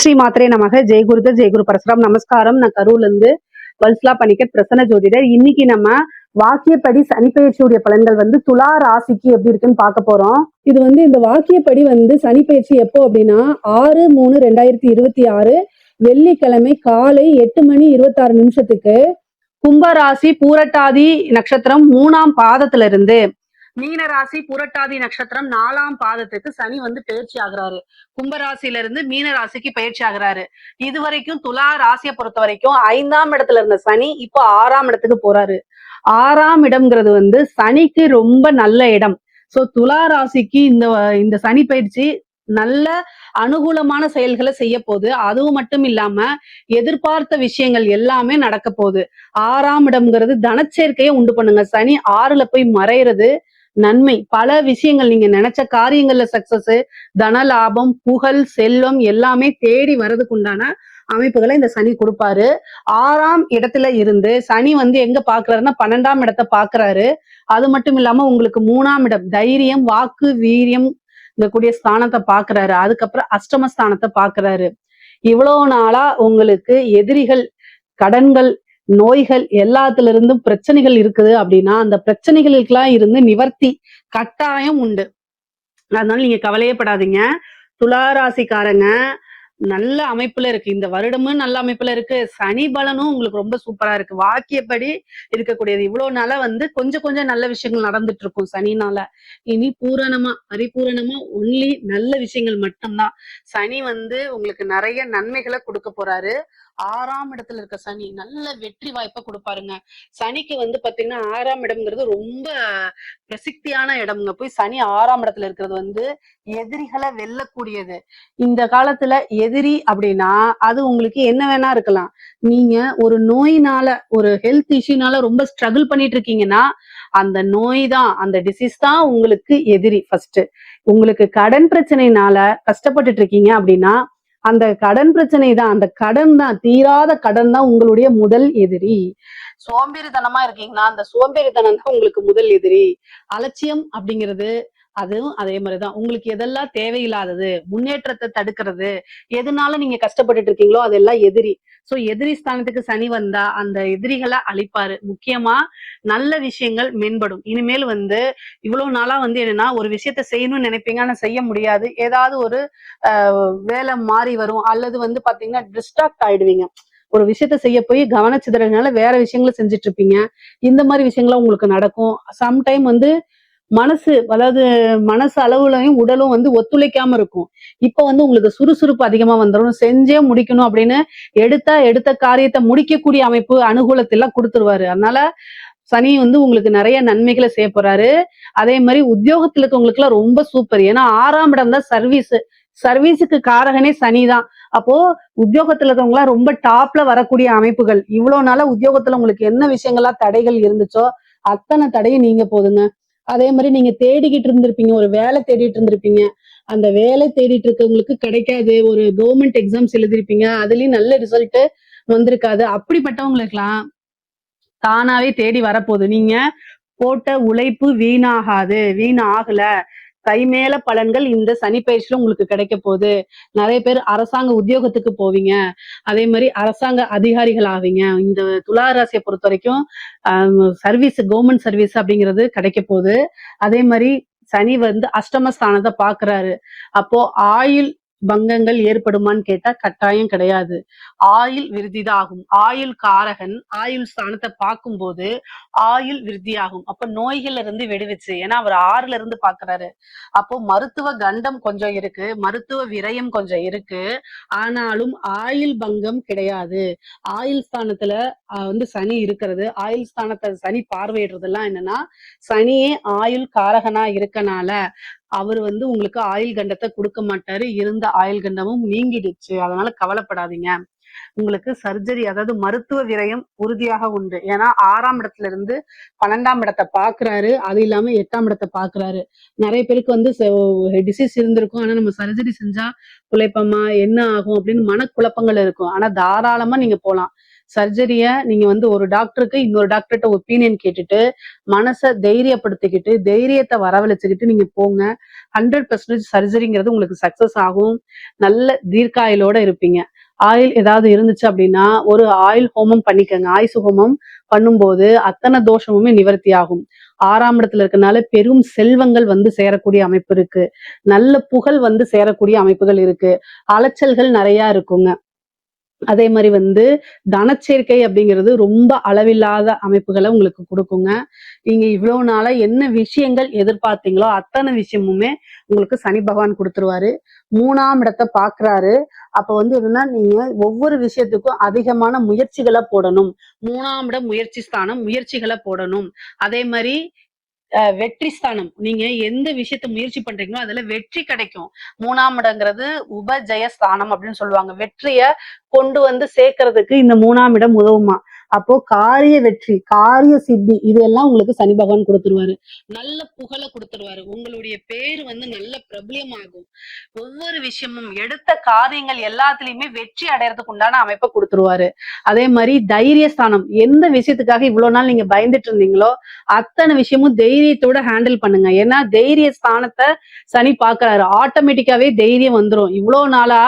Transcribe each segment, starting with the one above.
ஸ்ரீ மாத்திரை நமக. ஜெய்குருத ஜெய்குரு பரசுராம். நமஸ்காரம். நான் கரூர்ல இருந்து வல்சலா பணிக்கர் பிரசன்ன ஜோதிடர். இன்னைக்கு நம்ம வாக்கியப்படி சனிப்பெயர்ச்சியுடைய பலன்கள் துலா ராசிக்கு எப்படி இருக்குன்னு பார்க்க போறோம். இது இந்த வாக்கியப்படி சனிப்பெயர்ச்சி எப்போ அப்படின்னா 6/3/2026 வெள்ளிக்கிழமை காலை 8:26 கும்பராசி பூரட்டாதி நட்சத்திரம் 3ஆம் பாதத்துல இருந்து மீனராசி புரட்டாதி நட்சத்திரம் 4ஆம் பாதத்துக்கு சனி பயிற்சி ஆகுறாரு. கும்பராசில இருந்து மீன ராசிக்கு பயிற்சி ஆகுறாரு. இது வரைக்கும் துலா ராசியை பொறுத்த வரைக்கும் 5ஆம் இடத்துல இருந்த சனி இப்போ 6ஆம் இடத்துக்கு போறாரு. 6ஆம் இடம்ங்கிறது சனிக்கு ரொம்ப நல்ல இடம். சோ துலா ராசிக்கு இந்த சனி பயிற்சி நல்ல அனுகூலமான செயல்களை செய்ய போகுது. அதுவும் மட்டும் இல்லாம எதிர்பார்த்த விஷயங்கள் எல்லாமே நடக்க போகுது. 6ஆம் இடம்ங்கிறது தனச்சேர்க்கையை உண்டு பண்ணுங்க. சனி 6ல போய் மறைறது நன்மை. பல விஷயங்கள் நீங்க நினைச்ச காரியங்கள்ல சக்சஸ், தன லாபம், புகழ், செல்வம் எல்லாமே தேடி வர்றதுக்கு உண்டான அமைப்புகளை இந்த சனி கொடுப்பாரு. 6ஆம் இடத்துல இருந்து சனி எங்க பாக்குறாருன்னா 12ஆம் இடத்தை பாக்குறாரு. அது மட்டும் இல்லாம உங்களுக்கு 3ஆம் இடம் தைரியம், வாக்கு, வீரியம் கூடிய ஸ்தானத்தை பாக்குறாரு. அதுக்கப்புறம் அஷ்டமஸ்தானத்தை பாக்குறாரு. இவ்வளவு நாளா உங்களுக்கு எதிரிகள், கடன்கள், நோய்கள் எல்லாத்துல இருந்தும் பிரச்சனைகள் இருக்குது அப்படின்னா அந்த பிரச்சனைகளுக்கெல்லாம் இருந்து நிவர்த்தி கட்டாயம் உண்டு. அதனால நீங்க கவலையே படாதீங்க. துளாராசிக்காரங்க நல்ல அமைப்புல இருக்கு. இந்த வருடமும் நல்ல அமைப்புல இருக்கு. சனி பலனும் உங்களுக்கு ரொம்ப சூப்பரா இருக்கு. வாக்கியப்படி இருக்கக்கூடியது. இவ்வளவு நாளா கொஞ்சம் கொஞ்சம் நல்ல விஷயங்கள் நடந்துட்டு இருக்கும் சனினால. இனி பூரணமா பரிபூரணமா ஒன்லி நல்ல விஷயங்கள் மட்டும்தான். சனி உங்களுக்கு நிறைய நன்மைகளை கொடுக்க போறாரு. 6ஆம் இடத்துல இருக்க சனி நல்ல வெற்றி வாய்ப்பை கொடுப்பாருங்க. சனிக்கு பாத்தீங்கன்னா 6ஆம் இடம்ங்கிறது ரொம்ப பிரசித்தியான இடம்ங்க. போய் சனி 6ஆம் இடத்துல இருக்கிறது எதிரிகளை வெல்லக்கூடியது. இந்த காலத்துல எதிரி அப்படின்னா அது உங்களுக்கு என்ன வேணா இருக்கலாம். நீங்க ஒரு நோயினால, ஒரு ஹெல்த் இஷ்யூனால ரொம்ப ஸ்ட்ரகிள் பண்ணிட்டு இருக்கீங்கன்னா அந்த நோய் தான், அந்த டிசீஸ் தான் உங்களுக்கு எதிரி. ஃபர்ஸ்ட் உங்களுக்கு கடன் பிரச்சனைனால கஷ்டப்பட்டுட்டு இருக்கீங்க அப்படின்னா அந்த கடன் பிரச்சனை தான், அந்த கடன் தான், தீராத கடன் தான் உங்களுடைய முதல் எதிரி. சோம்பேறித்தனமா இருக்கீங்கன்னா அந்த சோம்பேறித்தனம் தான் உங்களுக்கு முதல் எதிரி. அலட்சியம் அப்படிங்கிறது அதுவும் அதே மாதிரிதான். உங்களுக்கு எதெல்லாம் தேவையில்லாதது, முன்னேற்றத்தை தடுக்கிறது, எதனால நீங்க கஷ்டப்பட்டுட்டு இருக்கீங்களோ அதெல்லாம் எதிரி. சோ எதிரி ஸ்தானத்துக்கு சனி வந்தா அந்த எதிரிகளை அழிப்பாரு. முக்கியமா நல்ல விஷயங்கள் மேம்படும். இனிமேல் இவ்வளவு நாளா என்னன்னா ஒரு விஷயத்த செய்யணும்னு நினைப்பீங்க, ஆனா செய்ய முடியாது. ஏதாவது ஒரு வேலை மாறி வரும், அல்லது பாத்தீங்கன்னா டிஸ்ட்ராக்ட் ஆயிடுவீங்க. ஒரு விஷயத்த செய்ய போய் கவனச்சிதறதுனால வேற விஷயங்களை செஞ்சுட்டு இருப்பீங்க. இந்த மாதிரி விஷயங்களும் உங்களுக்கு நடக்கும். சம்டைம் மனசு, அதாவது மனசு அளவுலையும் உடலும் ஒத்துழைக்காம இருக்கும். இப்ப உங்களுக்கு சுறுசுறுப்பு அதிகமா வந்துடும். செஞ்சே முடிக்கணும் அப்படின்னு எடுத்த காரியத்தை முடிக்கக்கூடிய அமைப்பு அனுகூலத்தெல்லாம் கொடுத்துருவாரு. அதனால சனி உங்களுக்கு நிறைய நன்மைகளை செய்ய போறாரு. அதே மாதிரி உத்தியோகத்துல இருக்கவங்களுக்கு எல்லாம் ரொம்ப சூப்பர். ஏன்னா 6ஆம் இடம் தான் சர்வீஸ். சர்வீஸுக்கு காரகனே சனிதான். அப்போ உத்தியோகத்துல இருக்கவங்க எல்லாம் ரொம்ப டாப்ல வரக்கூடிய அமைப்புகள். இவ்வளவு நாளா உத்தியோகத்துல உங்களுக்கு என்ன விஷயங்கள்லாம் தடைகள் இருந்துச்சோ அத்தனை தடையும் நீங்க போதுங்க. அதே மாதிரி நீங்க தேடிக்கிட்டு இருந்திருப்பீங்க, ஒரு வேலை தேடிட்டு இருந்திருப்பீங்க. அந்த வேலை தேடிட்டு இருக்கவங்களுக்கு கிடைக்காது. ஒரு கவர்மெண்ட் எக்ஸாம்ஸ் எழுதிருப்பீங்க, அதுலயும் நல்ல ரிசல்ட் வந்திருக்காது. அப்படிப்பட்டவங்களுக்கெல்லாம் தானாவே தேடி வரப்போகுது. நீங்க போட்ட உழைப்பு வீணாகாது, வீணாகல. கை மேல பலன்கள் இந்த சனி பயிற்சியில உங்களுக்கு கிடைக்க போகுது. நிறைய பேர் அரசாங்க உத்தியோகத்துக்கு போவீங்க. அதே மாதிரி அரசாங்க அதிகாரிகள் ஆவீங்க. இந்த துளாராசியை பொறுத்த வரைக்கும் சர்வீஸ், கவர்மெண்ட் சர்வீஸ் அப்படிங்கிறது கிடைக்க போகுது. அதே மாதிரி சனி அஷ்டமஸ்தானத்தை பாக்குறாரு. அப்போ ஆயுள் பங்கங்கள் ஏற்படுமான்னு கேட்டா கட்டாயம் கிடையாது. ஆயுள் விருத்திதான் ஆகும். ஆயுள் காரகன் ஆயுள் ஸ்தானத்தை பார்க்கும்போது ஆயுள் விருத்தியாகும். அப்ப நோய்கள்ல இருந்து விடுவிச்சு. ஏன்னா அவர் 6ல இருந்து பாக்குறாரு. அப்போ மருத்துவ கண்டம் கொஞ்சம் இருக்கு, மருத்துவ விரயம் கொஞ்சம் இருக்கு. ஆனாலும் ஆயுள் பங்கம் கிடையாது. ஆயுள் ஸ்தானத்துல சனி இருக்கிறது, ஆயுள் ஸ்தானத்தை சனி பார்வையிடுறதெல்லாம் என்னன்னா சனியே ஆயுள் காரகனா இருக்கனால அவர் உங்களுக்கு ஆயுள் கண்டத்தை கொடுக்க மாட்டாரு. இருந்த ஆயுள் கண்டமும் நீங்கிடுச்சு. அதனால கவலைப்படாதீங்க. உங்களுக்கு சர்ஜரி, அதாவது மருத்துவ விரயம் உறுதியாக உண்டு. ஏன்னா 6ஆம் இடத்துல இருந்து 12ஆம் இடத்தை பாக்குறாரு. அது இல்லாம 8ஆம் இடத்தை பாக்குறாரு. நிறைய பேருக்கு டிசீஸ் இருந்திருக்கும். ஆனா நம்ம சர்ஜரி செஞ்சா குழப்பமா என்ன ஆகும் அப்படின்னு மனக்குழப்பங்கள் இருக்கும். ஆனா தாராளமா நீங்க போலாம். சர்ஜரிய நீங்க வந்து ஒரு டாக்டருக்கு இன்னொரு டாக்டர்கிட்ட ஒப்பீனியன் கேட்டுட்டு மனசை தைரியப்படுத்திக்கிட்டு தைரியத்தை வரவழைச்சுக்கிட்டு நீங்க போங்க. 100% சர்ஜரிங்கிறது உங்களுக்கு சக்சஸ் ஆகும். நல்ல தீர்க்காயுளோட இருப்பீங்க. ஆயில் ஏதாவது இருந்துச்சு அப்படின்னா ஒரு ஆயில் ஹோமம் பண்ணிக்கங்க. ஆயுசு ஹோமம் பண்ணும்போது அத்தனை தோஷமுமே நிவர்த்தி ஆகும். 6ஆம் இடத்துல இருக்கனால பெரும் செல்வங்கள் வந்து சேரக்கூடிய அமைப்பு இருக்கு. நல்ல புகழ் வந்து சேரக்கூடிய அமைப்புகள் இருக்கு. அலைச்சல்கள் நிறைய இருக்குங்க. அதே மாதிரி வந்து தனச்சேர்க்கை அப்படிங்கிறது ரொம்ப அளவில்லாத அமைப்புகளை உங்களுக்கு கொடுக்குங்க. நீங்க இவ்வளவு நாளா என்ன விஷயங்கள் எதிர்பார்த்தீங்களோ அத்தனை விஷயமுமே உங்களுக்கு சனி பகவான் கொடுத்துருவாரு. 3ஆம் இடத்தை பாக்குறாரு. அப்ப வந்து என்னன்னா நீங்க ஒவ்வொரு விஷயத்துக்கும் அதிகமான முயற்சிகளை போடணும். 3ஆம் இடம் முயற்சி ஸ்தானம், முயற்சிகளை போடணும். அதே மாதிரி வெற்றி ஸ்தானம். நீங்க எந்த விஷயத்த முயற்சி பண்றீங்களோ அதுல வெற்றி கிடைக்கும். 3ஆம் இடங்கிறது உபஜய ஸ்தானம் அப்படின்னு சொல்லுவாங்க. வெற்றிய கொண்டு வந்து சேர்க்கறதுக்கு இந்த 3ஆம் இடம் உதவுமா. அப்போ காரிய வெற்றி, காரிய சித்தி இதெல்லாம் உங்களுக்கு சனி பகவான் கொடுத்துருவாரு. நல்ல புகழை கொடுத்துருவாரு. உங்களுடைய பேரு வந்து நல்ல பிரபலியமாகும். ஒவ்வொரு விஷயமும் எடுத்த காரியங்கள் எல்லாத்துலயுமே வெற்றி அடையறதுக்கு உண்டான அமைப்பை கொடுத்துருவாரு. அதே மாதிரி தைரியஸ்தானம். எந்த விஷயத்துக்காக இவ்வளவு நாள் நீங்க பயந்துட்டு இருந்தீங்களோ அத்தனை விஷயமும் தைரியத்தோட ஹேண்டில் பண்ணுங்க. ஏன்னா தைரிய ஸ்தானத்தை சனி பாக்குறாரு. ஆட்டோமேட்டிக்காவே தைரியம் வந்துரும். இவ்வளவு நாளா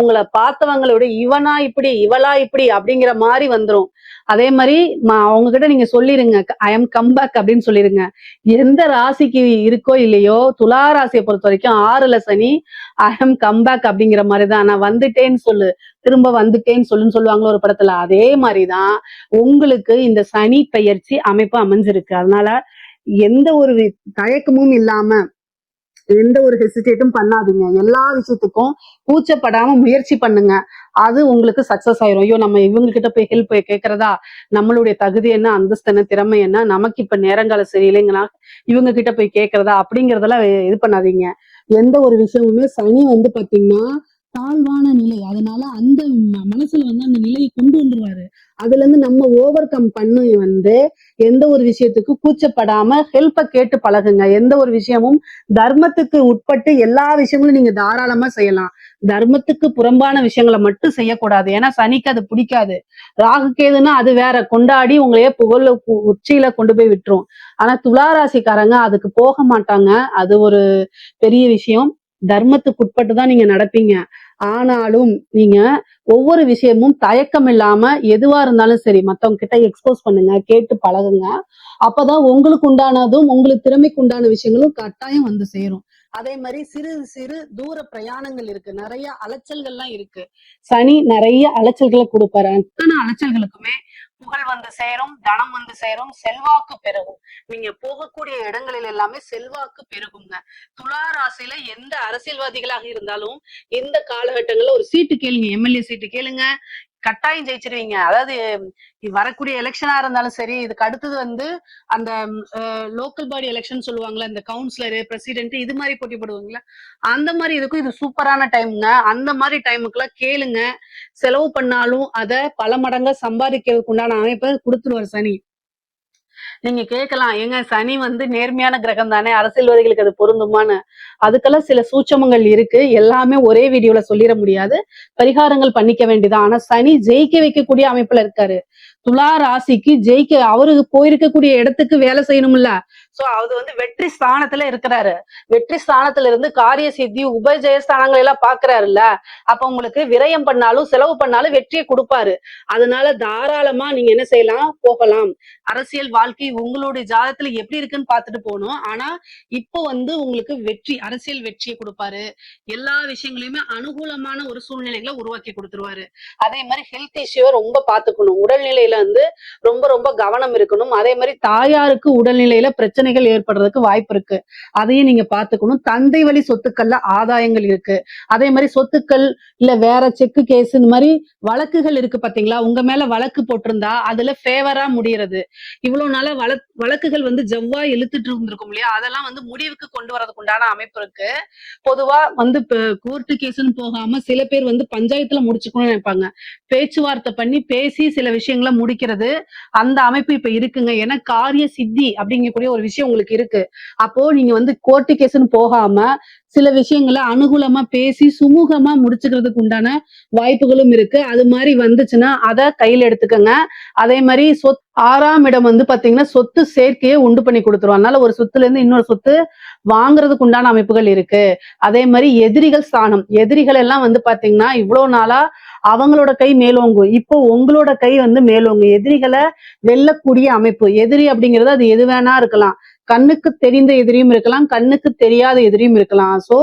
உங்களை பார்த்தவங்களோட இவனா இப்படி இவளா இப்படி அப்படிங்கிற மாதிரி வந்துரும். அதே மாதிரி அவங்க கிட்ட நீங்க சொல்லிருங்க, ஐ எம் கம்பேக் அப்படின்னு சொல்லிருங்க. எந்த ராசிக்கு இருக்கோ இல்லையோ துலா ராசியை பொறுத்த வரைக்கும் 6ல சனி ஐ எம் கம்பேக் அப்படிங்கிற மாதிரிதான். நான் வந்துட்டேன்னு சொல்லு, திரும்ப வந்துட்டேன்னு சொல்லுன்னு சொல்லுவாங்களோ ஒரு படத்துல. அதே மாதிரிதான் உங்களுக்கு இந்த சனி பெயர்ச்சி அமைப்பு அமைஞ்சிருக்கு. அதனால எந்த ஒரு தயக்கமும் இல்லாம எந்த ஒரு ஹெசிடேட்டும் பண்ணாதீங்க. எல்லா விஷயத்துக்கும் கூச்சப்படாம முயற்சி பண்ணுங்க. அது உங்களுக்கு சக்சஸ் ஆயிரும். ஐயோ நம்ம இவங்க கிட்ட போய் ஹெல்ப் கேட்கறதா, நம்மளுடைய தகுதி என்ன, அந்தஸ்து என்ன, திறமை என்ன, நமக்கு இப்ப நேரங்கால சரியில்லைங்கன்னா இவங்க கிட்ட போய் கேட்கறதா அப்படிங்கறதெல்லாம் இது பண்ணாதீங்க. எந்த ஒரு விஷயமுமே சனி வந்து பாத்தீங்கன்னா தாழ்வான நிலை. அதனால அந்த மனசுல வந்து அந்த நிலையை கொண்டு வந்துருவாரு. அதுல இருந்து நம்ம ஓவர் கம் பண்ணி வந்து எந்த ஒரு விஷயத்துக்கு கூச்சப்படாம ஹெல்ப்ப கேட்டு பழகுங்க. எந்த ஒரு விஷயமும் தர்மத்துக்கு உட்பட்டு எல்லா விஷயங்களும் நீங்க தாராளமா செய்யலாம். தர்மத்துக்கு புறம்பான விஷயங்களை மட்டும் செய்யக்கூடாது. ஏன்னா சனிக்கு அது பிடிக்காது. ராகு கேதுன்னா அது வேற, கொண்டாடி உங்களையே புகழ உச்சியில கொண்டு போய் விட்டுரும். ஆனா துலா ராசிக்காரங்க அதுக்கு போக மாட்டாங்க. அது ஒரு பெரிய விஷயம். தர்மத்துக்கு உட்பட்டு தான் நீங்க நடப்பீங்க. ஆனாலும் நீங்க ஒவ்வொரு விஷயமும் தயக்கம் இல்லாம எதுவா இருந்தாலும் சரி மத்தவங்க கிட்ட எக்ஸ்போஸ் பண்ணுங்க, கேட்டு பழகுங்க. அப்பதான் உங்களுக்கு உண்டானதும் உங்களுக்கு திறமைக்கு உண்டான விஷயங்களும் கட்டாயம் வந்து சேரும். அதே மாதிரி சிறு சிறு தூர பிரயாணங்கள் இருக்கு, நிறைய அலைச்சல்கள்லாம் இருக்கு. சனி நிறைய அலைச்சல்களை கொடுப்பாரு. அத்தனை அலைச்சல்களுக்குமே புகழ் வந்து சேரும், தனம் வந்து சேரும், செல்வாக்கு பெருகும். நீங்க போகக்கூடிய இடங்களில் எல்லாமே செல்வாக்கு பெருகுங்க. துலா ராசியில எந்த அரசியல்வாதிகளாக இருந்தாலும் எந்த காலகட்டங்கள்ல ஒரு சீட்டு கேளுங்க, எம்எல்ஏ சீட்டு கேளுங்க, கட்டாயம் ஜெயிச்சிருவீங்க. அதாவது வரக்கூடிய எலெக்ஷனா இருந்தாலும் சரி, இதுக்கு அடுத்தது வந்து அந்த லோக்கல் பாடி எலெக்ஷன் சொல்லுவாங்கல்ல, இந்த கவுன்சிலரு, பிரசிடென்ட் இது மாதிரி போட்டி போடுவாங்கல்ல, அந்த மாதிரி இதுக்கும் இது சூப்பரான டைம்ங்க. அந்த மாதிரி டைமுக்குலாம் கேளுங்க. செலவு பண்ணாலும் அதை பல மடங்கா சம்பாதிக்கிறதுக்கு உண்டான அமைப்பை கொடுத்துருவாரு சனி. நீங்க கேட்கலாம், ஏங்க சனி வந்து நேர்மையான கிரகம் தானே, அரசியல்வாதிகளுக்கு அது பொருந்துமான்னு. அதுக்கெல்லாம் சில சூட்சமங்கள் இருக்கு. எல்லாமே ஒரே வீடியோல சொல்லிட முடியாது. பரிகாரங்கள் பண்ணிக்க வேண்டியதான். ஆனா சனி ஜெயிக்க வைக்கக்கூடிய அமைப்புல இருக்காரு. துலா ராசிக்கு ஜெயிக்க அவருக்கு போயிருக்கக்கூடிய இடத்துக்கு வேலை செய்யணும்ல. சோ அது வந்து வெற்றி ஸ்தானத்துல இருக்கிறாரு. வெற்றி ஸ்தானத்துல இருந்து காரிய சித்தி உபஜய ஸ்தானங்கள் எல்லாம் பாக்குறாருல்ல. அப்ப உங்களுக்கு விரயம் பண்ணாலும் செலவு பண்ணாலும் வெற்றியை கொடுப்பாரு. அதனால தாராளமா நீங்க என்ன செய்யலாம், போகலாம். அரசியல் வாழ்க்கை உங்களுடைய ஜாதகத்துல எப்படி இருக்குன்னு பார்த்துட்டு போகணும். ஆனா இப்போ வந்து உங்களுக்கு வெற்றி, அரசியல் வெற்றியை கொடுப்பாரு. எல்லா விஷயங்களையுமே அனுகூலமான ஒரு சூழ்நிலைகளை உருவாக்கி கொடுத்துருவாரு. அதே மாதிரி ஹெல்த் இஷ்யூவை ரொம்ப பாத்துக்கணும். உடல்நிலையில வந்து ரொம்ப ரொம்ப கவனம் இருக்கணும். அதே மாதிரி தாயாருக்கு உடல்நிலையில பிரச்சனைகள் ஏற்படுறதுக்கு வாய்ப்பு இருக்கு. அதையும் நீங்க பாத்துக்கணும். தந்தை வழி சொத்துக்கள்ல ஆதாயங்கள் இருக்கு. அதே மாதிரி சொத்துக்கள் இல்ல வேற செக்கு கேஸ் இந்த மாதிரி வழக்குகள் இருக்கு பாத்தீங்களா, உங்க மேல வழக்கு போட்டிருந்தா அதுல ஃபேவரா முடியறது. இவ்வளவு நாள வழக்குகள் வந்து செவ்வாய் இழுத்துட்டு இருந்திருக்கும் இல்லையா, அதெல்லாம் வந்து முடிவுக்கு கொண்டு வரதுக்கு உண்டான அமைப்பு இருக்கு. பொதுவா வந்து கோர்ட்டு கேஸ்ன்னு போகாம சில பேர் வந்து பஞ்சாயத்துல முடிச்சுக்கணும்னு நினைப்பாங்க. பேச்சுவார்த்தை பண்ணி பேசி சில விஷயங்களை முடிக்கிறது, அந்த அமைப்பு இப்ப இருக்குங்க. ஏன்னா காரிய சித்தி அப்படிங்கக்கூடிய ஒரு விஷயம் விஷயம் உங்களுக்கு இருக்கு. அப்போ நீங்க வந்து கோர்ட்டு கேஸ்ன்னு போகாம சில விஷயங்களை அனுகூலமா பேசி சுமூகமா முடிச்சுக்கிறதுக்கு உண்டான வாய்ப்புகளும் இருக்கு. அது மாதிரி வந்துச்சுன்னா அதை கையில எடுத்துக்கங்க. அதே மாதிரி 6ஆம் இடம் வந்து பாத்தீங்கன்னா சொத்து சேர்க்கையை உண்டு பண்ணி கொடுத்துரும். அதனால ஒரு சொத்துல இருந்து இன்னொரு சொத்து வாங்குறதுக்கு உண்டான அமைப்புகள் இருக்கு. அதே மாதிரி எதிரிகள் ஸ்தானம், எதிரிகள் எல்லாம் வந்து பாத்தீங்கன்னா இவ்வளவு நாளா அவங்களோட கை மேலோங்கும், இப்போ உங்களோட கை வந்து மேலோங்கும். எதிரிகளை வெல்லக்கூடிய அமைப்பு. எதிரி அப்படிங்கிறது அது எது வேணா இருக்கலாம். கண்ணுக்கு தெரிந்த எதிரியும் இருக்கலாம், கண்ணுக்கு தெரியாத எதிரியும் இருக்கலாம். சோ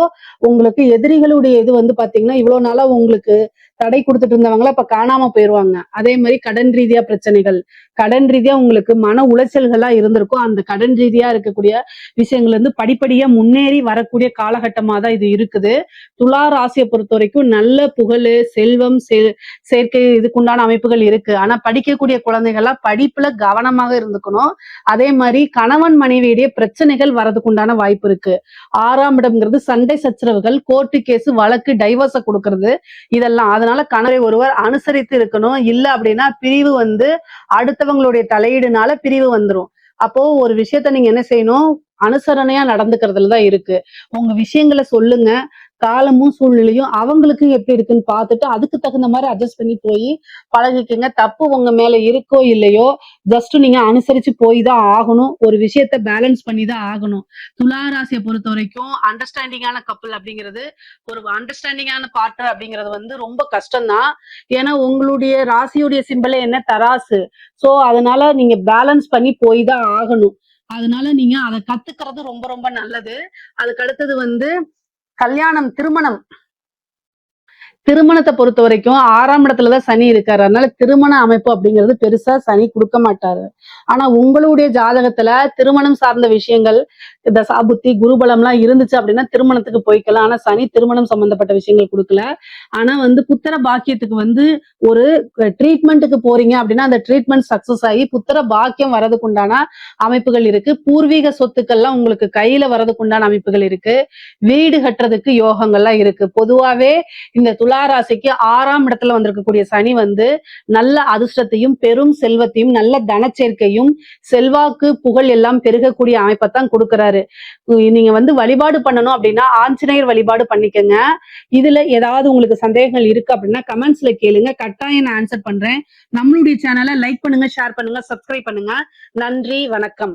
உங்களுக்கு எதிரிகளுடைய இது வந்து பாத்தீங்கன்னா இவ்வளவு நாளா உங்களுக்கு தடை கொடுத்துட்டு இருந்தவங்கள இப்ப காணாம போயிருவாங்க. அதே மாதிரி கடன் ரீதியா பிரச்சனைகள், கடன் ரீதியா உங்களுக்கு மன உளைச்சல்களா இருந்திருக்கும். அந்த கடன் ரீதியா இருக்கக்கூடிய விஷயங்கள்ல இருந்து படிப்படியா முன்னேறி வரக்கூடிய காலகட்டமா தான் இது இருக்குது. துலா ராசியை பொறுத்த வரைக்கும் நல்ல புகழ், செல்வம், சேர்க்கை இதுக்குண்டான அமைப்புகள் இருக்கு. ஆனா படிக்கக்கூடிய குழந்தைகள்லாம் படிப்புல கவனமாக இருந்துக்கணும். அதே மாதிரி கணவன் மனைவியுடைய பிரச்சனைகள் வரதுக்கு உண்டான வாய்ப்பு இருக்கு. 6ஆம் இடம்ங்கிறது சண்டை சச்சரவுகள், கோர்ட்டு கேஸ், வழக்கு, டைவர்ஸ கொடுக்கறது இதெல்லாம். அதனால கணவரை ஒருவர் அனுசரித்து இருக்கணும். இல்ல அப்படின்னா பிரிவு வந்து அடுத்தவங்களுடைய தலையீடுனால பிரிவு வந்துரும். அப்போ ஒரு விஷயத்த நீங்க என்ன செய்யணும், அனுசரணையா நடந்துக்கிறதுலதான் இருக்கு. உங்க விஷயங்களை சொல்லுங்க. காலமும் சூழ்நிலையும் அவங்களுக்கு எப்படி இருக்குன்னு பார்த்துட்டு அதுக்கு தகுந்த மாதிரி அட்ஜஸ்ட் பண்ணி போய் பழகிக்கங்க. தப்பு உங்க மேல இருக்கோ இல்லையோ, ஜஸ்ட் நீங்க அனுசரிச்சு போய் தான் ஆகணும். ஒரு விஷயத்த பேலன்ஸ் பண்ணி தான் ஆகணும். துலா ராசியை பொறுத்த வரைக்கும் அண்டர்ஸ்டாண்டிங்கான கப்பல் அப்படிங்கிறது, ஒரு அண்டர்ஸ்டாண்டிங்கான பார்ட்னர் அப்படிங்கிறது வந்து ரொம்ப கஷ்டம்தான். ஏன்னா உங்களுடைய ராசியுடைய சிம்பலே என்ன, தராசு. சோ அதனால நீங்க பேலன்ஸ் பண்ணி போய் தான் ஆகணும். அதனால நீங்க அதை கத்துக்கிறது ரொம்ப ரொம்ப நல்லது. அதுக்கு அடுத்தது வந்து கல்யாணம், திருமணத்தை பொறுத்த வரைக்கும் 6ஆம் இடத்துலதான் சனி இருக்காரு. அதனால திருமண அமைப்பு அப்படிங்கிறது பெருசா சனி கொடுக்க மாட்டாரு. ஆனா உங்களுடைய ஜாதகத்துல திருமணம் சார்ந்த விஷயங்கள், தசாபுத்தி, குருபலம் எல்லாம் இருந்துச்சு அப்படின்னா திருமணத்துக்கு போய்க்கலாம். ஆனா சனி திருமணம் சம்பந்தப்பட்ட விஷயங்கள் கொடுக்கல. ஆனா வந்து புத்திர பாக்கியத்துக்கு வந்து ஒரு ட்ரீட்மெண்ட்டுக்கு போறீங்க அப்படின்னா அந்த ட்ரீட்மெண்ட் சக்சஸ் ஆகி புத்திர பாக்கியம் வரதுக்கு உண்டான அமைப்புகள் இருக்கு. பூர்வீக சொத்துக்கள்லாம் உங்களுக்கு கையில வரதுக்கு உண்டான அமைப்புகள் இருக்கு. வீடு கட்டுறதுக்கு யோகங்கள்லாம் இருக்கு. பொதுவாவே இந்த துலா ராசிக்கு 6ஆம் இடத்துல வந்திருக்கக்கூடிய சனி வந்து நல்ல அதிர்ஷ்டத்தையும் பெரும் செல்வத்தையும் நல்ல தனச்சேர்க்கையும் செல்வாக்கு புகழ் எல்லாம் பெருகக்கூடிய அமைப்பைத்தான் கொடுக்கிறாரு. நீங்க வந்து வழிபாடு பண்ணணும் அப்படின்னா ஆஞ்சநேயர் வழிபாடு பண்ணிக்கங்க. இதுல ஏதாவது உங்களுக்கு சந்தேகங்கள் இருக்கு அப்படின்னா கமெண்ட்ஸ்ல கேளுங்க, கட்டாயம் நான் ஆன்சர் பண்றேன். நம்மளுடைய சேனலை லைக் பண்ணுங்க, ஷேர் பண்ணுங்க, சப்ஸ்கிரைப் பண்ணுங்க. நன்றி, வணக்கம்.